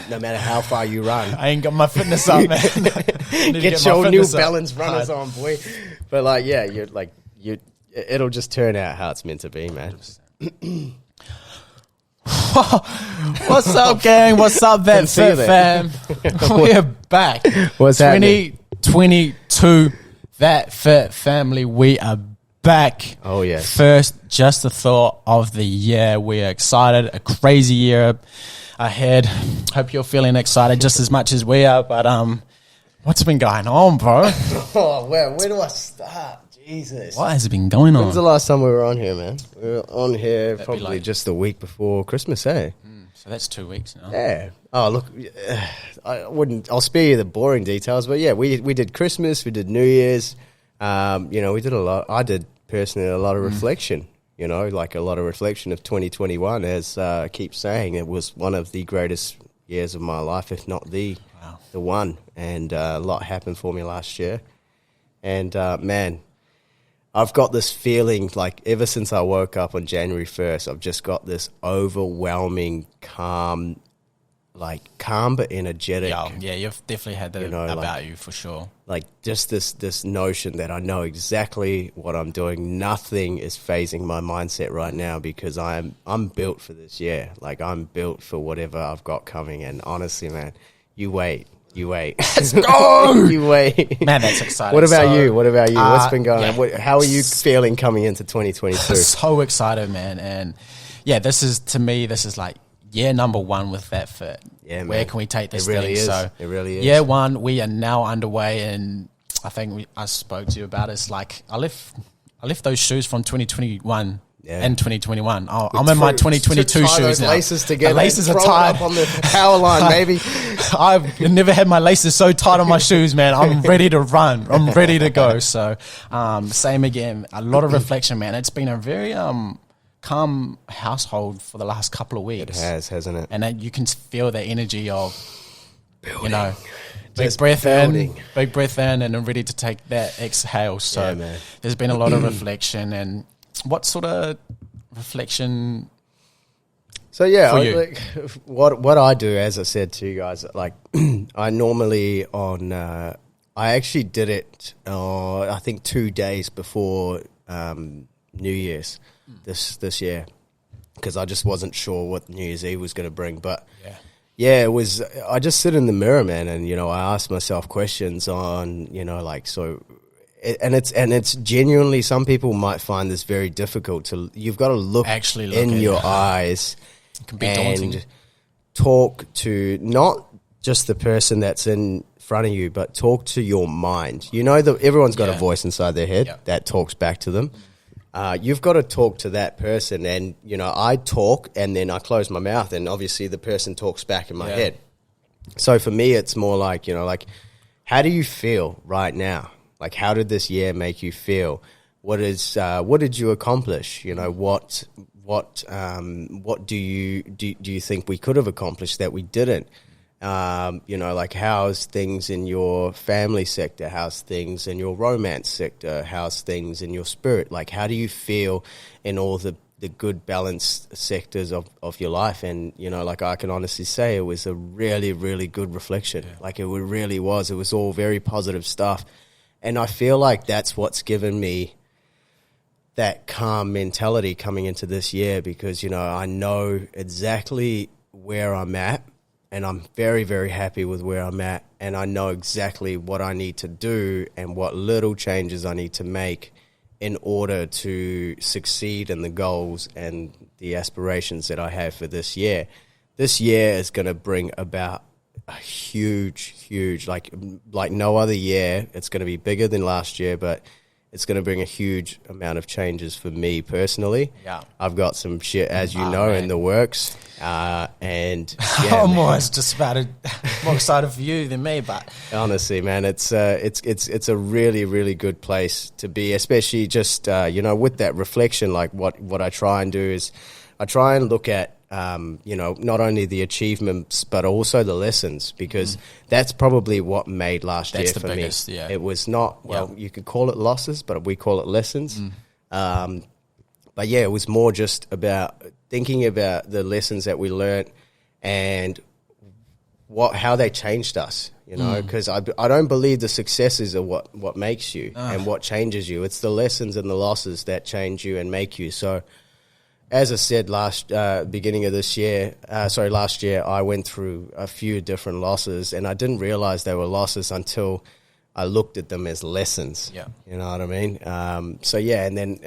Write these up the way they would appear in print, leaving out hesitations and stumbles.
no matter how far you run. I ain't got my fitness up, man. Get your New Balance runners on, boy. But like, yeah, it'll just turn out how it's meant to be, man. What's up, gang? What's up, That Fit Fam? We're back. What's happening? 2022, That Fit Family. We are back. Oh, yes. First, just the thought of the year. We are excited. A crazy year ahead. Hope you're feeling excited just as much as we are. But what's been going on, bro? Oh, where do I start? Jesus. What has been going on? When's the last time we were on here, man? We were on here probably just the week before Christmas, eh? So that's 2 weeks now. Yeah. Oh, look, I'll spare you the boring details, but yeah, we did Christmas, we did New Year's, we did a lot. I did personally a lot of reflection, like a lot of reflection of 2021, as I keep saying. It was one of the greatest years of my life, if not the one, and a lot happened for me last year. And, man, I've got this feeling like ever since I woke up on January 1st, I've just got this overwhelming calm but energetic. Yeah, you've definitely had that about you for sure. Like just this notion that I know exactly what I'm doing. Nothing is phasing my mindset right now because I'm built for this year. Like I'm built for whatever I've got coming. And honestly, man, you wait. Let's go! You wait. Man, that's exciting. What about you? What's been going on? How are you feeling coming into 2022? So excited, man. And yeah, this is like year number one with That Fit. Yeah, man. Where can we take this thing? So it really is. Year one, we are now underway, and I think I spoke to you about it. It's like I left those shoes from 2021. Yeah. And 2021. I'm in my 2022 shoes now. Laces together. The laces are tied up on the power line, baby. I've never had my laces so tight on my shoes, man. I'm ready to run. I'm ready to go. So, same again. A lot of reflection, man. It's been a very calm household for the last couple of weeks. It has, hasn't it? And you can feel the energy of building. Big breath in, and I'm ready to take that exhale. So, man. There's been a lot of reflection. And what sort of reflection? So yeah, for you? What I do, as I said to you guys, like I normally I actually did it. I think 2 days before New Year's this year, because I just wasn't sure what New Year's Eve was going to bring. But yeah, it was. I just sit in the mirror, man, and I ask myself questions on so. And it's genuinely, some people might find this very difficult you've got to look in your eyes and talk to not just the person that's in front of you, but talk to your mind. Everyone's got a voice inside their head that talks back to them. You've got to talk to that person, and I talk and then I close my mouth, and obviously the person talks back in my head. So for me, it's more like how do you feel right now? Like, how did this year make you feel? What did you accomplish? What do you think we could have accomplished that we didn't? How's things in your family sector? How's things in your romance sector? How's things in your spirit? Like, how do you feel in all the good balanced sectors of your life? And, I can honestly say it was a really, really good reflection. Yeah. Like, it really was. It was all very positive stuff. And I feel like that's what's given me that calm mentality coming into this year, because, I know exactly where I'm at, and I'm very, very happy with where I'm at. And I know exactly what I need to do and what little changes I need to make in order to succeed in the goals and the aspirations that I have for this year. This year is going to bring about a huge, like no other year. It's going to be bigger than last year, but it's going to bring a huge amount of changes for me personally. Yeah, I've got some shit, as you know, in the works. And yeah, I'm almost just about more excited for you than me, but honestly, man, it's a really, really good place to be, especially just with that reflection. Like what I try and do is I try and look at not only the achievements but also the lessons, because that's probably what made last year for me. Yeah. It was not, you could call it losses, but we call it lessons. But yeah, it was more just about thinking about the lessons that we learned and how they changed us, because I don't believe the successes are what makes you and what changes you. It's the lessons and the losses that change you and make you. So, as I said last year, I went through a few different losses, and I didn't realize they were losses until I looked at them as lessons. Yeah. You know what I mean? And then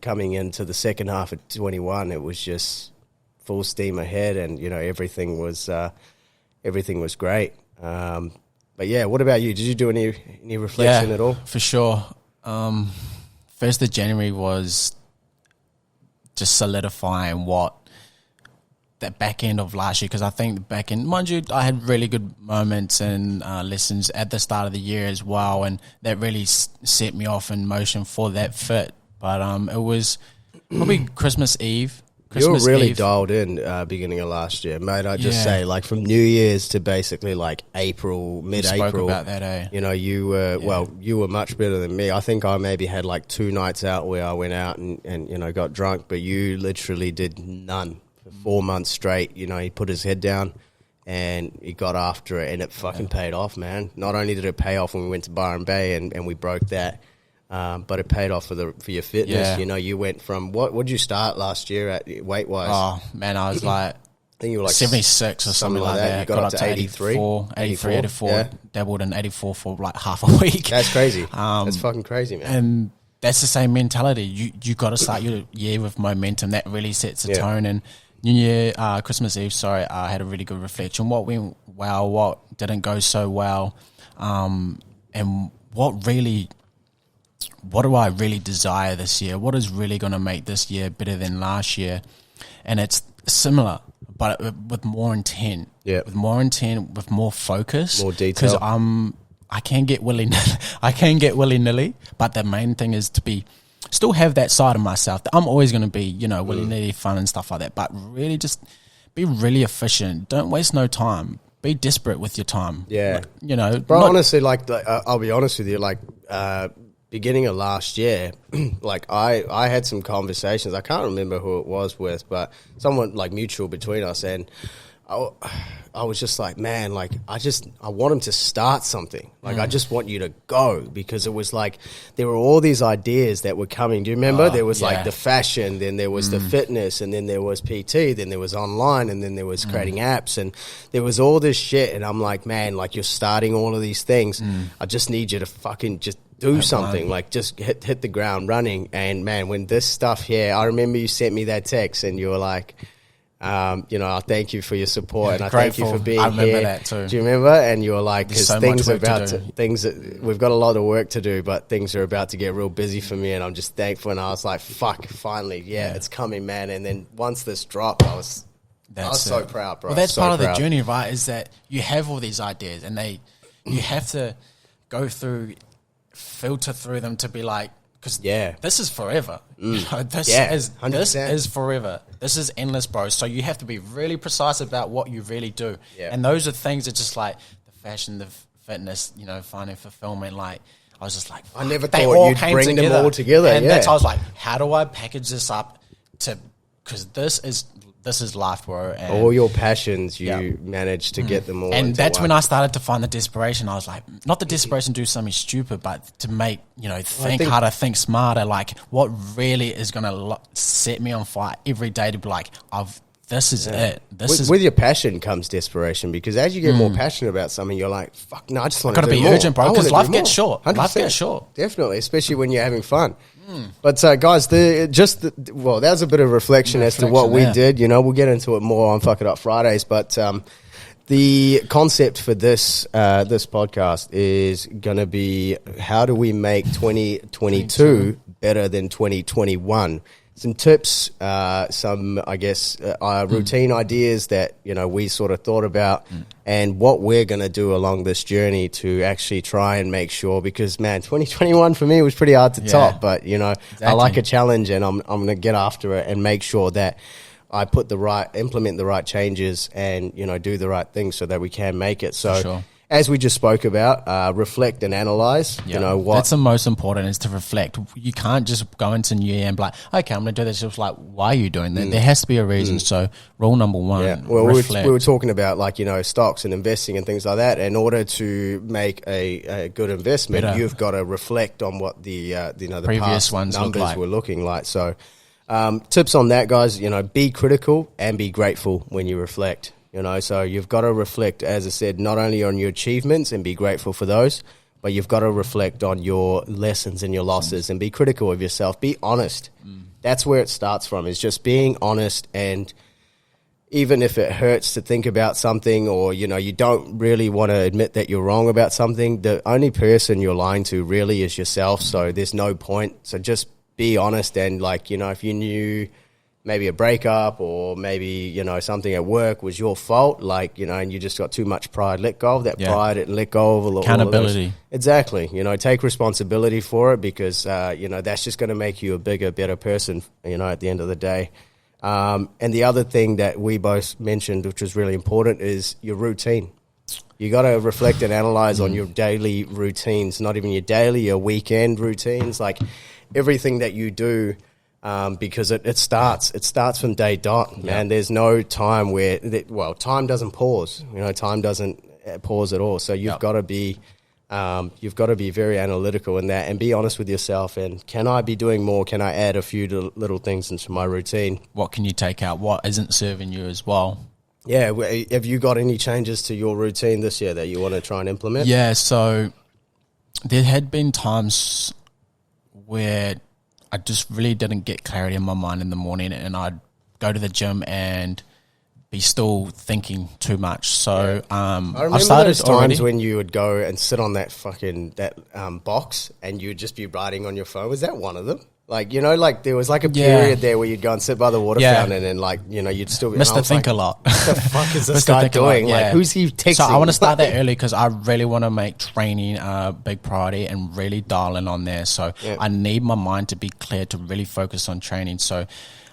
coming into the second half of 21, it was just full steam ahead, and everything was great. But yeah, what about you? Did you do any reflection at all? For sure. 1st of January was just solidifying what that back end of last year, because I think the back end, mind you, I had really good moments and lessons at the start of the year as well, and that really set me off in motion for that fit. But it was probably Christmas Eve. You were really dialed in beginning of last year, mate. I just say, like, from New Year's to basically like April, mid-April. Spoke about that, eh? You were you were much better than me. I think I maybe had like 2 nights out where I went out and got drunk, but you literally did none for 4 months straight. He put his head down and he got after it, and it fucking paid off, man. Not only did it pay off when we went to Byron Bay and we broke that. But it paid off for your fitness. Yeah. You went from what did you start last year at weight wise? Oh man, I was like, I think you were like 76 or something like that. You got up to 83, 84. Yeah. Dabbled in 84 for like half a week. That's crazy. That's fucking crazy, man. And that's the same mentality. You got to start your year with momentum. That really sets the tone. And New Year, Christmas Eve, I had a really good reflection. What went well, what didn't go so well, and what do I really desire this year? What is really going to make this year better than last year? And it's similar, but with more intent. Yeah. With more intent, with more focus. More detail. Because I can get willy-nilly, but the main thing is to still have that side of myself. I'm always going to be, willy-nilly fun and stuff like that, but really just be really efficient. Don't waste no time. Be desperate with your time. Yeah. Bro, honestly, I'll be honest with you, beginning of last year, like I had some conversations. I can't remember who it was with, but someone like mutual between us, and I was just like, man, like I want him to start something. Like I just want you to go, because it was like there were all these ideas that were coming. Do you remember? There was like the fashion, then there was the fitness, and then there was PT, then there was online, and then there was creating apps, and there was all this shit. And I'm like, man, like you're starting all of these things. I just need you to fucking just do something, like just hit the ground running. And man, when this stuff here, I remember you sent me that text and you were like, I thank you for your support, and I thank you for being here. I remember that too. Do you remember? And you were like, because we've got a lot of work to do, but things are about to get real busy for me, and I'm just thankful. And I was like, fuck, finally, it's coming, man. And then once this dropped, I was so proud, bro. Well, that's part of the journey, right? Is that you have all these ideas, and you have to go through, filter through them to be like, because this is forever. This is forever. This is endless, bro. So you have to be really precise about what you really do. Yeah. And those are things that just like the fashion, the fitness, finding fulfillment. Like I was just like, I never thought you'd bring them all together. And that's I was like, how do I package this up because this is life, bro. And all your passions, you managed to get them all. And that's when I started to find the desperation. I was like, not the desperation to do something stupid, but to make, think harder, think smarter. Like, what really is going to set me on fire every day to be like, this is it. With your passion comes desperation, because as you get more passionate about something, you're like, fuck, no, I just want to do more. Got to be urgent, bro, because life gets short. 100%. Life gets short. Definitely, especially when you're having fun. But guys, that was a bit of reflection as to what we did. We'll get into it more on Fuck It Up Fridays, but the concept for this podcast is going to be, how do we make 2022 better than 2021? Some tips, some, I guess, routine ideas that, we sort of thought about, and what we're going to do along this journey to actually try and make sure, because, man, 2021 for me was pretty hard to top, but, exactly. I like a challenge, and I'm going to get after it and make sure that I implement the right changes and, do the right things so that we can make it. So, as we just spoke about, reflect and analyze. Yeah. You know what? That's the most important, is to reflect. You can't just go into New Year and be like, okay, I'm going to do this. It's like, why are you doing that? There has to be a reason. So rule number one, Yeah, well, reflect. we were talking about, like, you know, stocks and investing and things like that. In order to make a good investment, Better. you've got to reflect on what the Previous past ones look numbers like. were looking like. So, tips on that, guys. You know, be critical and be grateful when you reflect. You know, so you've got to reflect, as I said, not only on your achievements and be grateful for those, but you've got to reflect on your lessons and your losses and be critical of yourself. Be honest. That's where it starts from, is just being honest. And even if it hurts to think about something, or, you know, you don't really want to admit that you're wrong about something, the only person you're lying to really is yourself. So there's no point. So just be honest. And, like, you know, if you knew maybe a breakup, or maybe, you know, something at work was your fault, like, you know, and you just got too much pride, let go of that pride and let go of all Accountability. of those. Exactly. You know, take responsibility for it, because, you know, that's just going to make you a bigger, better person, you know, at the end of the day. And the other thing that we both mentioned, which was really important, is your routine. You got to reflect and analyze on your daily routines, not even your daily, your weekend routines, like everything that you do. Because it starts from day dot, man. There's no time where, time doesn't pause. You know, time doesn't pause at all. So you've got to be very analytical in that, and be honest with yourself. And can I be doing more? Can I add a few little things into my routine? What can you take out? What isn't serving you as well? Yeah. Have you got any changes to your routine this year that you want to try and implement? Yeah. So there had been times where I just really didn't get clarity in my mind in the morning, and I'd go to the gym and be still thinking too much. So I remember I've started those times already. when you would go and sit on that box, and you'd just be writing on your phone. Was that one of them? Like, you know, like there was like a period there where you'd go and sit by the water fountain, and, like, you know, you'd still be Mr. Think a lot. What the fuck is this Mr. guy Think a Lot, doing? Like, who's he texting? So I want to start that early, because I really want to make training a big priority and really dial in on there. So I need my mind to be clear to really focus on training. So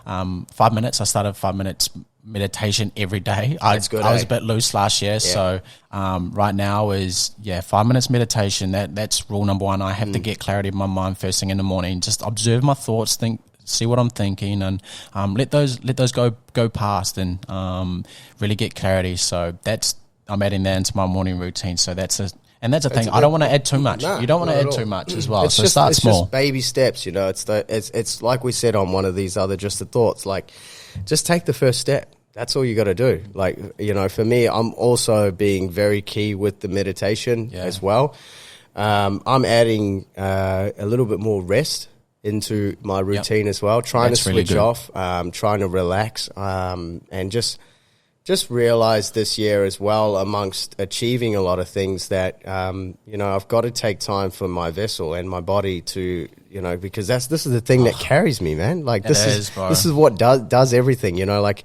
5 minutes, I started 5 minutes meditation every day. That's good, I was a bit loose last year. So right now is 5 minutes meditation. That's rule number one. I have to get clarity in my mind first thing in the morning. Just observe my thoughts, see what I'm thinking, and let those go past, and really get clarity. So I'm adding that into my morning routine. So that's the thing. I don't want to add too much. No, you don't want to not add at all. too much as well. It's So just, start it's small. just baby steps, you know. It's like we said on one of these other Just the Thoughts, like, just take the first step. That's all you got to do. Like, you know, for me, I'm also being very key with the meditation as well. I'm adding a little bit more rest into my routine as well, trying That's to really switch good. off, trying to relax, and just realize this year as well, amongst achieving a lot of things, that, you know, I've got to take time for my vessel and my body to, you know, because this is the thing that carries me, man. Like, this is what does everything, you know. Like,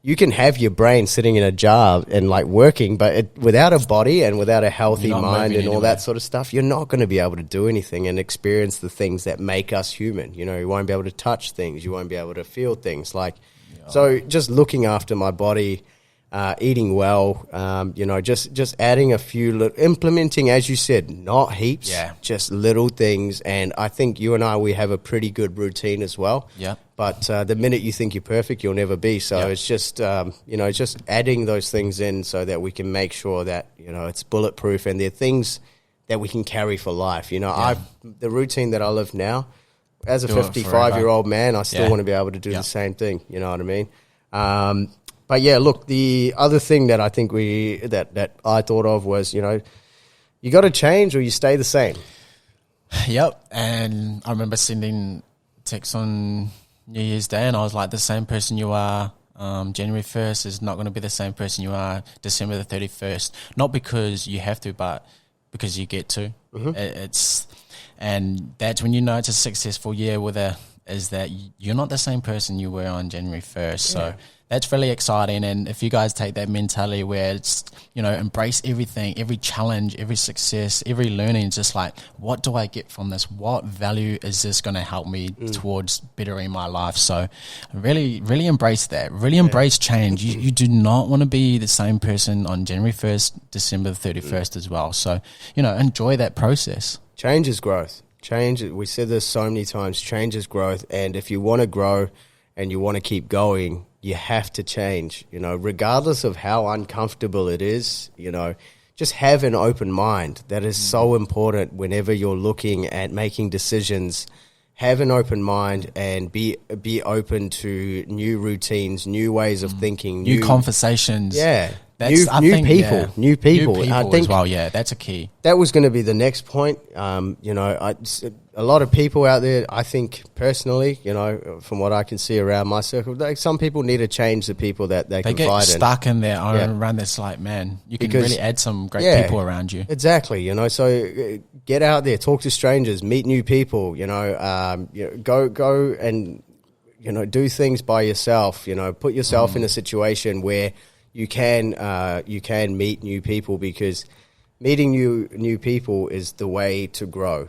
you can have your brain sitting in a jar and, like, working, but without a body and without a healthy You're not mind moving and all anywhere. that sort of stuff, you're not going to be able to do anything and experience the things that make us human. You know, you won't be able to touch things. You won't be able to feel things. Like, so just looking after my body, eating well, you know, just adding a few, implementing, as you said, not heaps, just little things. And I think you and we have a pretty good routine as well. Yeah. But the minute you think you're perfect, you'll never be. So it's just, you know, just adding those things in so that we can make sure that, you know, it's bulletproof, and they're things that we can carry for life. You know, the routine that I live now, as a Do it 55-year-old man, I still want to be able to do the same thing. You know what I mean? But yeah, look, the other thing that I think that I thought of was, you know, you got to change or you stay the same. Yep. And I remember sending texts on New Year's Day, and I was like, the same person you are January 1st is not going to be the same person you are December the 31st. Not because you have to, but because you get to. And that's when you know it's a successful year is that you're not the same person you were on January 1st. So that's really exciting. And if you guys take that mentality where it's, embrace everything, every challenge, every success, every learning, just like, what do I get from this? What value is this going to help me towards bettering my life? So really, really embrace that. Really embrace change. You do not want to be the same person on January 1st, December 31st as well. So, enjoy that process. Change is growth. Change, we said this so many times, change is growth. And if you want to grow and you want to keep going, you have to change, regardless of how uncomfortable it is, just have an open mind. That is so important whenever you're looking at making decisions. Have an open mind and be open to new routines, new ways of thinking. New conversations. Yeah. New people. New people I think as well, that's a key. That was going to be the next point. A lot of people out there, I think personally, from what I can see around my circle, some people need to change the people that they confide in. They get stuck in their own run. That's like, man, you can really add some great people around you. Exactly, so get out there, talk to strangers, meet new people, go and, do things by yourself, put yourself in a situation where you can meet new people, because meeting new people is the way to grow.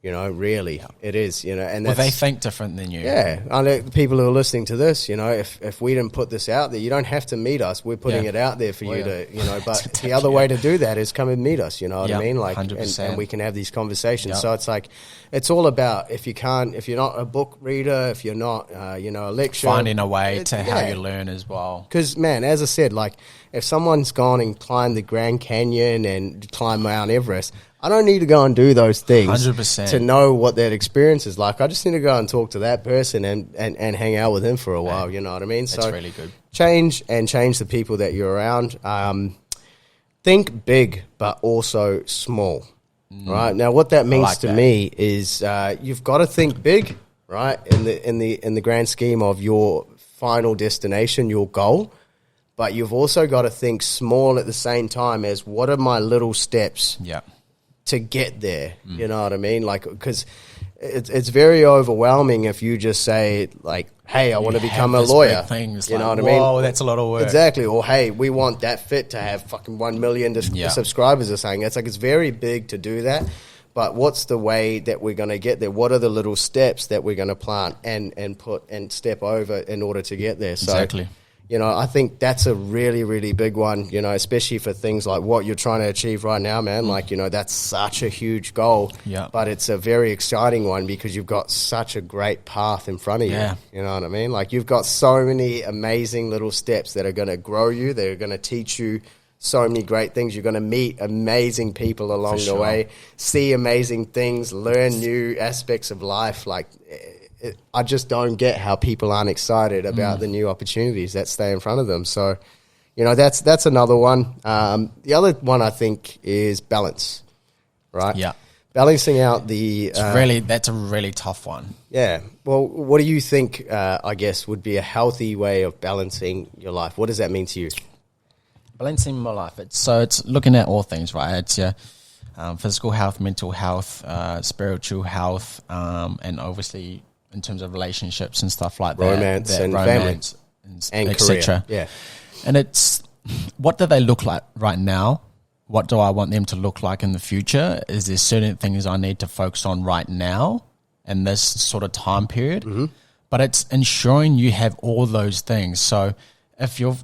Really, it is. And they think different than you. Yeah, I know people who are listening to this. If we didn't put this out there, you don't have to meet us. We're putting it out there for you to. But the other way to do that is come and meet us. You know what I mean? Like, 100%. And we can have these conversations. Yep. So it's like, it's all about if you're not a book reader, if you're not, a lecturer, finding a way to how you learn as well. Because man, as I said, like if someone's gone and climbed the Grand Canyon and climbed Mount Everest, I don't need to go and do those things 100%. To know what that experience is like. I just need to go and talk to that person and hang out with him for a while. You know what I mean? That's really good. Change the people that you're around. Think big, but also small. Right? Now, what that means to me is you've got to think big, right? In the grand scheme of your final destination, your goal. But you've also got to think small at the same time as what are my little steps? Yeah. To get there, you know what I mean? Like, because it's very overwhelming if you just say, like, hey, I want to become a lawyer. You know what I mean? Oh, that's a lot of work. Exactly. Or, hey, we want that fit to have fucking 1 million subscribers or something. It's like, it's very big to do that. But what's the way that we're going to get there? What are the little steps that we're going to plant and put and step over in order to get there? So, exactly. I think that's a really, really big one, especially for things like what you're trying to achieve right now, man. Like, that's such a huge goal, but it's a very exciting one because you've got such a great path in front of you. You know what I mean? Like, you've got so many amazing little steps that are going to grow you. They're going to teach you so many great things. You're going to meet amazing people along the way, see amazing things, learn new aspects of life. Like, I just don't get how people aren't excited about the new opportunities that stay in front of them. So, that's another one. The other one I think is balance, right? Yeah. Balancing out the... that's a really tough one. Yeah. Well, what do you think, I guess, would be a healthy way of balancing your life? What does that mean to you? Balancing my life. It's looking at all things, right? It's your physical health, mental health, spiritual health, and obviously... in terms of relationships and stuff like romance that. And romance and etc. Yeah. And it's, what do they look like right now? What do I want them to look like in the future? Is there certain things I need to focus on right now in this sort of time period? Mm-hmm. But it's ensuring you have all those things. So if your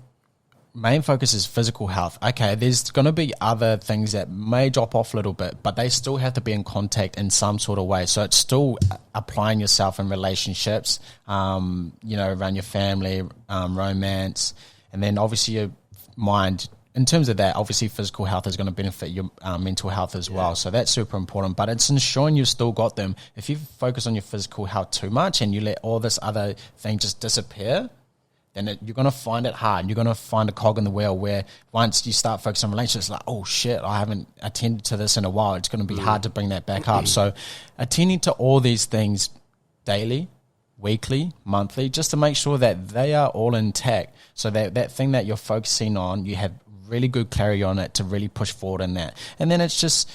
main focus is physical health, okay, there's going to be other things that may drop off a little bit, but they still have to be in contact in some sort of way. So it's still applying yourself in relationships, around your family, romance, and then obviously your mind. In terms of that, obviously physical health is going to benefit your mental health as well. So that's super important, but it's ensuring you've still got them. If you focus on your physical health too much and you let all this other thing just disappear, then you're going to find it hard. You're going to find a cog in the wheel where once you start focusing on relationships, like, oh shit, I haven't attended to this in a while. It's going to be hard to bring that back up. So attending to all these things daily, weekly, monthly, just to make sure that they are all intact. So that thing that you're focusing on, you have really good clarity on it to really push forward in that. And then it's just,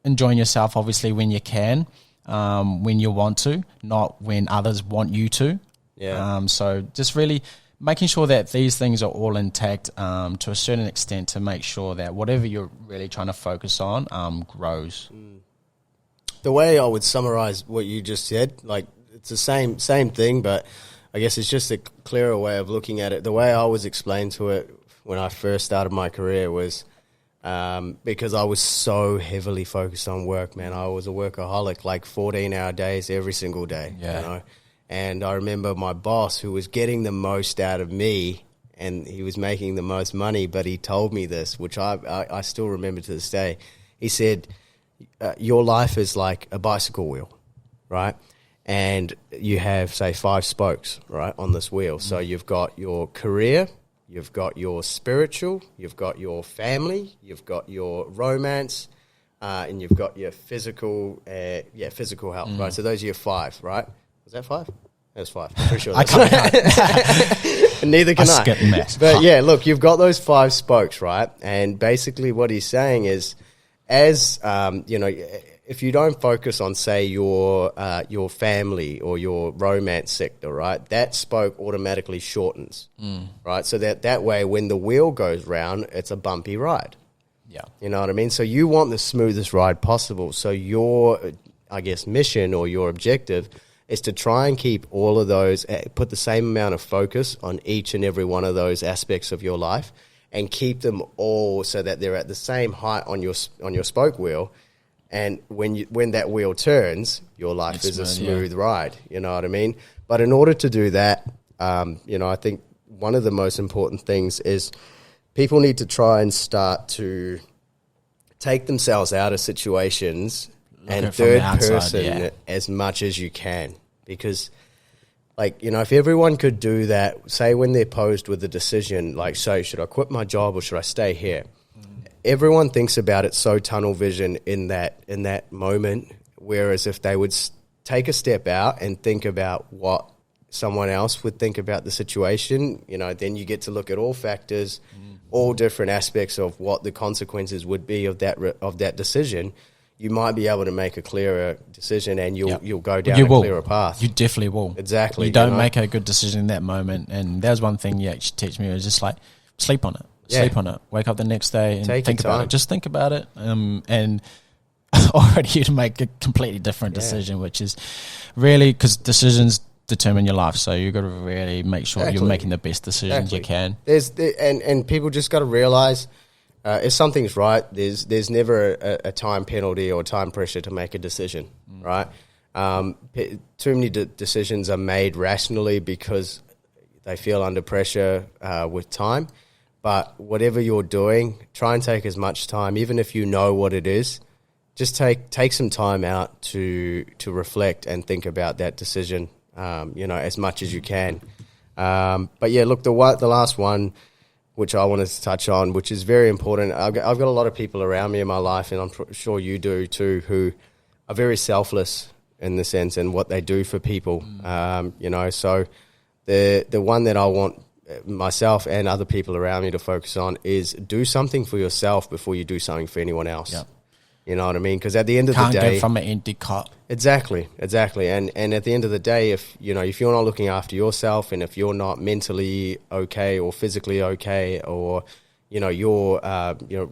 enjoying yourself obviously when you can, when you want to, not when others want you to. Yeah. So just really making sure that these things are all intact to a certain extent to make sure that whatever you're really trying to focus on grows. The way I would summarize what you just said, like it's the same thing, but I guess it's just a clearer way of looking at it. The way I was explained to it when I first started my career was because I was so heavily focused on work, man. I was a workaholic, like 14-hour days every single day, you know. And I remember my boss, who was getting the most out of me, and he was making the most money, but he told me this, which I still remember to this day. He said, your life is like a bicycle wheel, right? And you have, say, 5 spokes, right, on this wheel. So you've got your career, you've got your spiritual, you've got your family, you've got your romance, and you've got your physical health, right? So those are your 5, right? Was that 5? That's 5. I'm pretty sure that's I can't. Neither can I. Skip math. But yeah, look, you've got those 5 spokes, right? And basically what he's saying is, as you know, if you don't focus on, say, your family or your romance sector, right, that spoke automatically shortens, right? So that way, when the wheel goes round, it's a bumpy ride. Yeah. You know what I mean? So you want the smoothest ride possible. So your, I guess, mission or your objective is to try and keep all of those, put the same amount of focus on each and every one of those aspects of your life, and keep them all so that they're at the same height on your spoke wheel. And when that wheel turns, your life is a smooth ride. You know what I mean? But in order to do that, you know, I think one of the most important things is people need to try and start to take themselves out of situations and third person as much as you can. Because, like, you know, if everyone could do that, say when they're posed with a decision, like, so should I quit my job or should I stay here? Everyone thinks about it so tunnel vision in that moment, whereas if they would take a step out and think about what someone else would think about the situation, you know, then you get to look at all factors, all different aspects of what the consequences would be of that decision. You might be able to make a clearer decision, and you'll go down a clearer path. You definitely will. Exactly. You don't make a good decision in that moment, and that was one thing you actually teach me. It was just like, sleep on it. Sleep on it. Wake up the next day and think about it. Just think about it, and already you'd make a completely different decision, which is really, because decisions determine your life. So you've got to really make sure you're making the best decisions you can. And people just got to realize, if something's right, there's never a time penalty or time pressure to make a decision, right? Too many decisions are made rationally because they feel under pressure with time. But whatever you're doing, try and take as much time, even if you know what it is. Just take some time out to reflect and think about that decision, you know, as much as you can. But yeah, look, the last one, which I wanted to touch on, which is very important. I've got a lot of people around me in my life, and I'm sure you do too, who are very selfless in the sense and what they do for people. You know, so the one that I want myself and other people around me to focus on is do something for yourself before you do something for anyone else. Yep. You know what I mean? Because at the end of the day, can't go from an empty cup. Exactly. And at the end of the day, if you're not looking after yourself, and if you're not mentally okay or physically okay, or you know your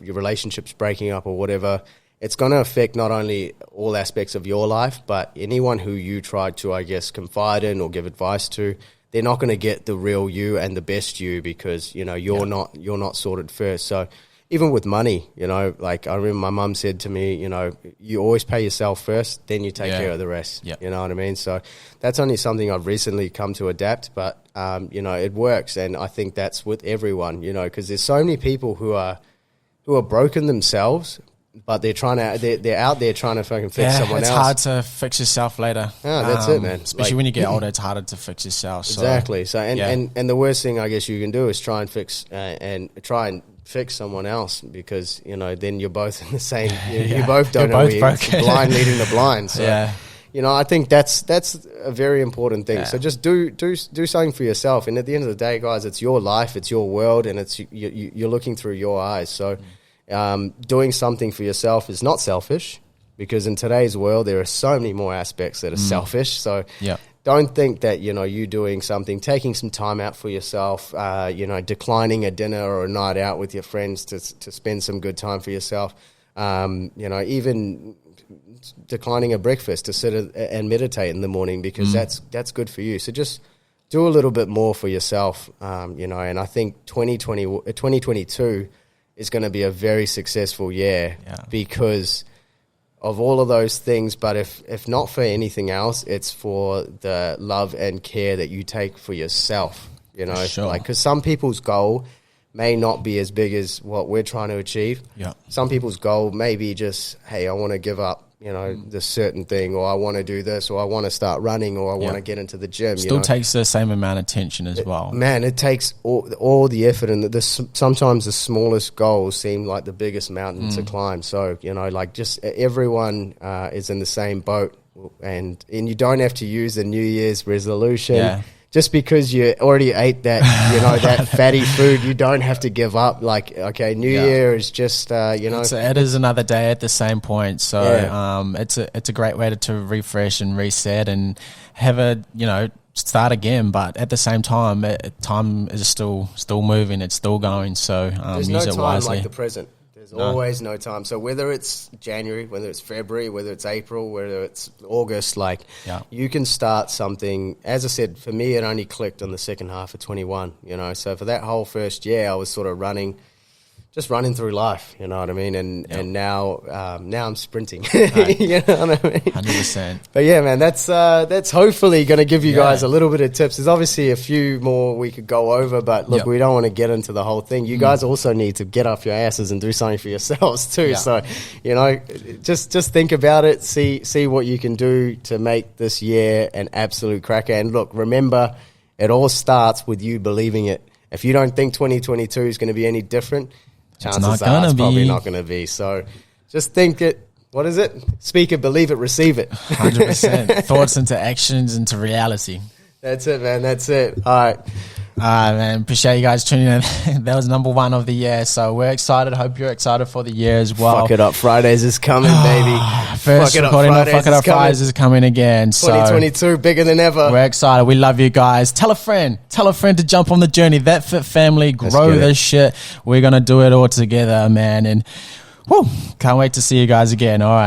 relationship's breaking up or whatever, it's going to affect not only all aspects of your life, but anyone who you try to, I guess, confide in or give advice to. They're not going to get the real you and the best you, because you know you're not sorted first. So even with money, you know, like I remember my mum said to me, you know, you always pay yourself first, then you take care of the rest. You know what I mean? So that's only something I've recently come to adapt, but you know, it works, and I think that's with everyone, you know, because there's so many people who are broken themselves, but they're out there trying to fucking fix someone else. It's hard to fix yourself later. Yeah, that's it, man. Especially when you get older, it's harder to fix yourself. So. Exactly. So and the worst thing I guess you can do is try and fix someone else, because you know then you're both in the same. You both don't know. It's blind leading the blind. So you know, I think that's a very important thing. So just do something for yourself, and at the end of the day, guys, it's your life, it's your world, and it's you're looking through your eyes. So. Doing something for yourself is not selfish, because in today's world there are so many more aspects that are selfish. So don't think that, you know, you doing something, taking some time out for yourself, you know, declining a dinner or a night out with your friends to spend some good time for yourself, you know, even declining a breakfast to sit and meditate in the morning, because that's good for you. So just do a little bit more for yourself, you know, and I think 2022 is going to be a very successful year because of all of those things. But if not for anything else, it's for the love and care that you take for yourself, you know, like, because some people's goal may not be as big as what we're trying to achieve. Yeah. Some people's goal may be just, hey, I want to give up, you know, this certain thing, or I want to do this, or I want to start running, or I want to get into the gym. Still takes the same amount of attention as well. Man, it takes all the effort, and sometimes the smallest goals seem like the biggest mountain to climb. So, you know, like, just everyone is in the same boat, and you don't have to use the New Year's resolution. Yeah. Just because you already ate that, you know, that fatty food, you don't have to give up. Like, okay, New Year is just, you know. It is another day at the same point. So it's a great way to refresh and reset and have a, you know, start again. But at the same time, time is still moving. It's still going. So there's use no it time wisely. like the present. There's always no time. So whether it's January, whether it's February, whether it's April, whether it's August, like, you can start something. As I said, for me, it only clicked on the second half of 21, you know. So for that whole first year, I was sort of running through life, you know what I mean? And now I'm sprinting, you know what I mean? 100%. But yeah, man, that's hopefully going to give you guys a little bit of tips. There's obviously a few more we could go over, but look, we don't want to get into the whole thing. You guys also need to get off your asses and do something for yourselves too. So, you know, just think about it, see what you can do to make this year an absolute cracker. And look, remember, it all starts with you believing it. If you don't think 2022 is going to be any different, chances are it's probably not going to be. So just think it. What is it? Speak it, believe it, receive it. 100%. Thoughts into actions into reality. That's it, man. That's it. All right. Man, appreciate you guys tuning in. That was number 1 of the year, so we're excited. Hope you're excited for the year as well. Fuck It Up Fridays is coming, baby. First recording of Fuck It Up Fridays is coming again. 2022, so bigger than ever. We're excited. We love you guys. Tell a friend to jump on the journey. That Fit family, grow this shit. We're gonna do it all together, man. And can't wait to see you guys again. All right.